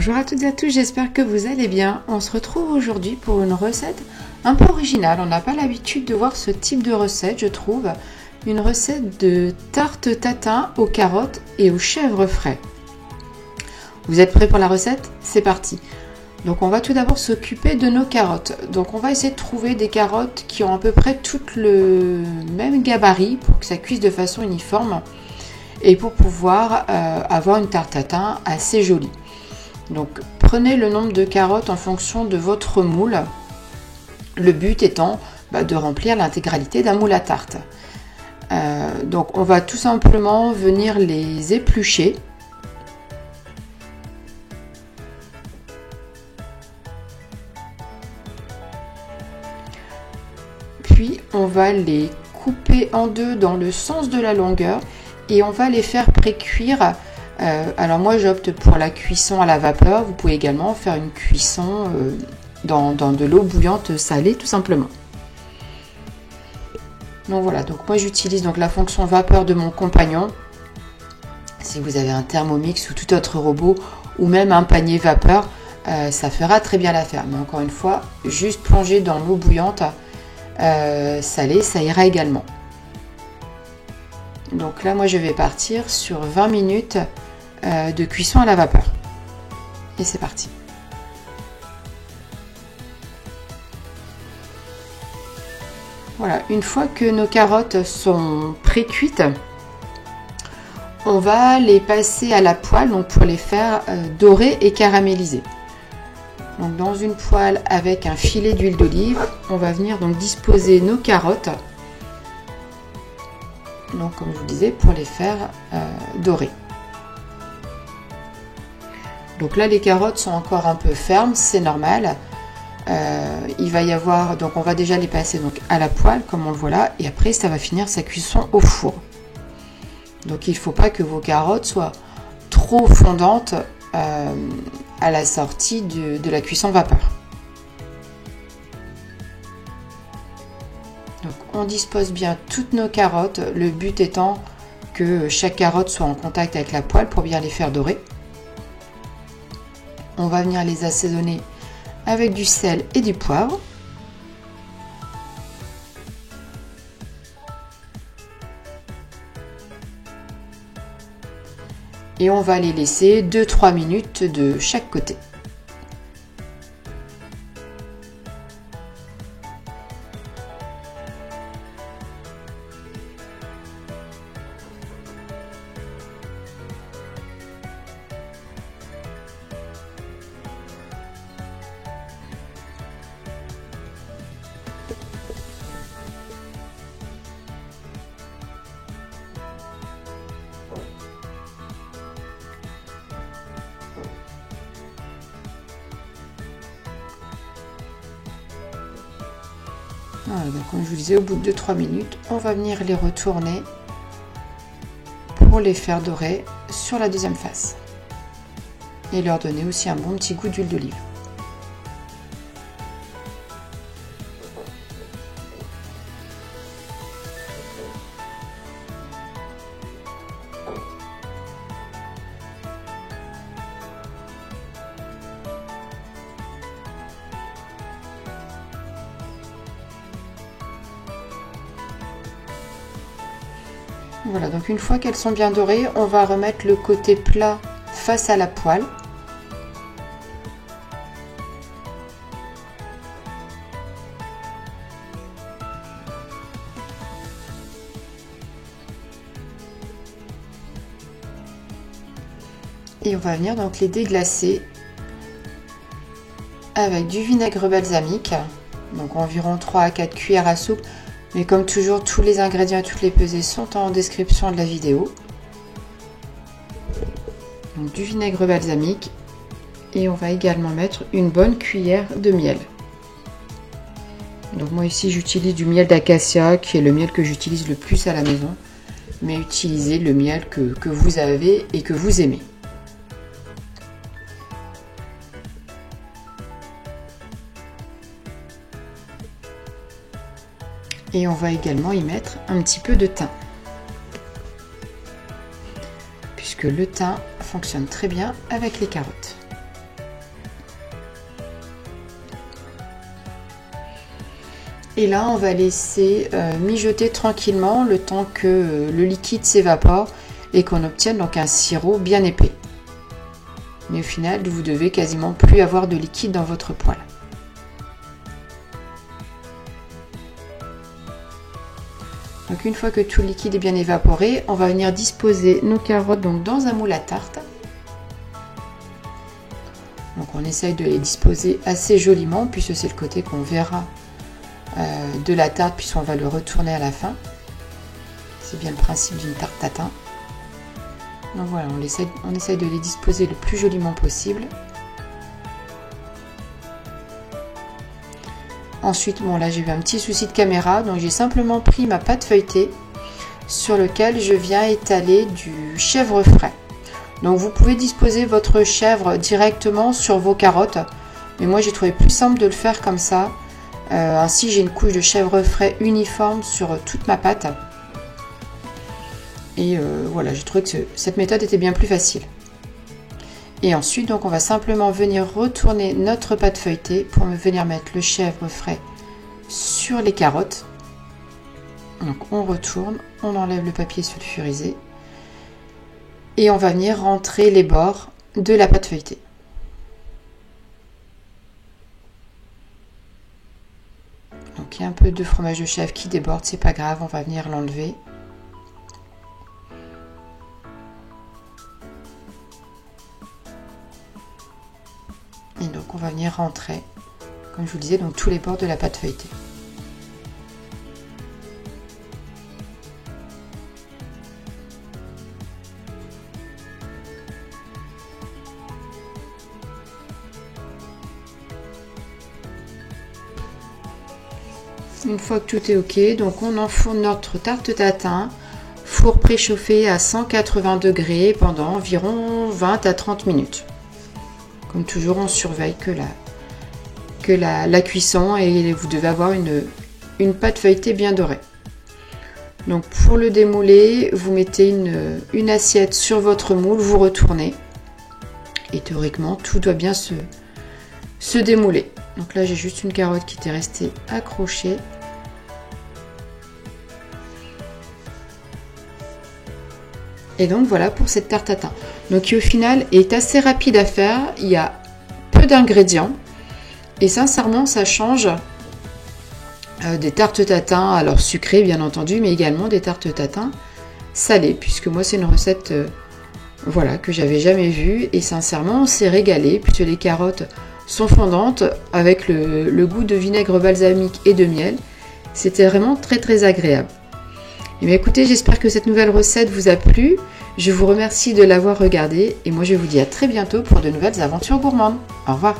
Bonjour à toutes et à tous, j'espère que vous allez bien. On se retrouve aujourd'hui pour une recette un peu originale. On n'a pas l'habitude de voir ce type de recette, je trouve. Une recette de tarte tatin aux carottes et aux chèvres frais. Vous êtes prêts pour la recette? C'est parti. Donc on va tout d'abord s'occuper de nos carottes. Donc on va essayer de trouver des carottes qui ont à peu près tout le même gabarit pour que ça cuise de façon uniforme et pour pouvoir avoir une tarte tatin assez jolie. Donc prenez le nombre de carottes en fonction de votre moule, le but étant de remplir l'intégralité d'un moule à tarte. Donc on va tout simplement venir les éplucher. Puis on va les couper en deux dans le sens de la longueur et on va les faire pré-cuire. Alors moi j'opte pour la cuisson à la vapeur. Vous pouvez également faire une cuisson dans de l'eau bouillante salée tout simplement. Donc voilà, donc moi j'utilise donc la fonction vapeur de mon compagnon. Si vous avez un Thermomix ou tout autre robot ou même un panier vapeur, ça fera très bien l'affaire. Mais encore une fois, juste plonger dans l'eau bouillante salée, ça ira également. Donc là moi je vais partir sur 20 minutes de cuisson à la vapeur. Et c'est parti. Voilà, une fois que nos carottes sont pré-cuites, on va les passer à la poêle donc pour les faire dorer et caraméliser. Donc dans une poêle avec un filet d'huile d'olive, on va venir donc disposer nos carottes. Donc comme je vous disais, pour les faire dorer. Donc là les carottes sont encore un peu fermes, c'est normal. Il va y avoir, donc on va déjà les passer donc à la poêle comme on le voit là, et après ça va finir sa cuisson au four. Donc il ne faut pas que vos carottes soient trop fondantes à la sortie de la cuisson vapeur. Donc on dispose bien toutes nos carottes, le but étant que chaque carotte soit en contact avec la poêle pour bien les faire dorer. On va venir les assaisonner avec du sel et du poivre. Et on va les laisser 2-3 minutes de chaque côté. Voilà, donc comme je vous disais, au bout de 2-3 minutes, on va venir les retourner pour les faire dorer sur la deuxième face. Et leur donner aussi un bon petit goût d'huile d'olive. Voilà, donc une fois qu'elles sont bien dorées, on va remettre le côté plat face à la poêle. Et on va venir donc les déglacer avec du vinaigre balsamique, donc environ 3 à 4 cuillères à soupe. Mais comme toujours, tous les ingrédients et toutes les pesées sont en description de la vidéo. Donc du vinaigre balsamique. Et on va également mettre une bonne cuillère de miel. Donc moi ici j'utilise du miel d'acacia, qui est le miel que j'utilise le plus à la maison. Mais utilisez le miel que vous avez et que vous aimez. Et on va également y mettre un petit peu de thym. Puisque le thym fonctionne très bien avec les carottes. Et là, on va laisser mijoter tranquillement le temps que le liquide s'évapore et qu'on obtienne donc un sirop bien épais. Mais au final, vous devez quasiment plus avoir de liquide dans votre poêle. Donc une fois que tout le liquide est bien évaporé, on va venir disposer nos carottes donc dans un moule à tarte. Donc on essaye de les disposer assez joliment puisque c'est le côté qu'on verra de la tarte puisqu'on va le retourner à la fin. C'est bien le principe d'une tarte tatin. Donc voilà, on essaye de les disposer le plus joliment possible. Ensuite, bon là j'ai eu un petit souci de caméra, donc j'ai simplement pris ma pâte feuilletée sur lequel je viens étaler du chèvre frais. Donc vous pouvez disposer votre chèvre directement sur vos carottes, mais moi j'ai trouvé plus simple de le faire comme ça. Ainsi j'ai une couche de chèvre frais uniforme sur toute ma pâte. Et voilà, j'ai trouvé que cette méthode était bien plus facile. Et ensuite, donc, on va simplement venir retourner notre pâte feuilletée pour venir mettre le chèvre frais sur les carottes. Donc on retourne, on enlève le papier sulfurisé et on va venir rentrer les bords de la pâte feuilletée. Donc il y a un peu de fromage de chèvre qui déborde, c'est pas grave, on va venir l'enlever. Et donc on va venir rentrer, comme je vous le disais, donc tous les bords de la pâte feuilletée. Une fois que tout est ok, donc on enfourne notre tarte tatin, four préchauffé à 180 degrés pendant environ 20 à 30 minutes. Comme toujours, on surveille que la cuisson et vous devez avoir une pâte feuilletée bien dorée. Donc pour le démouler, vous mettez une assiette sur votre moule, vous retournez et théoriquement tout doit bien se démouler. Donc là j'ai juste une carotte qui était restée accrochée. Et donc voilà pour cette tarte tatin. Donc qui au final est assez rapide à faire, il y a peu d'ingrédients et sincèrement ça change des tartes tatin, alors sucrées bien entendu, mais également des tartes tatin salées, puisque moi c'est une recette voilà, que j'avais jamais vue et sincèrement on s'est régalé puisque les carottes sont fondantes avec le goût de vinaigre balsamique et de miel. C'était vraiment très très agréable. Et bien écoutez, j'espère que cette nouvelle recette vous a plu. Je vous remercie de l'avoir regardée et moi je vous dis à très bientôt pour de nouvelles aventures gourmandes. Au revoir.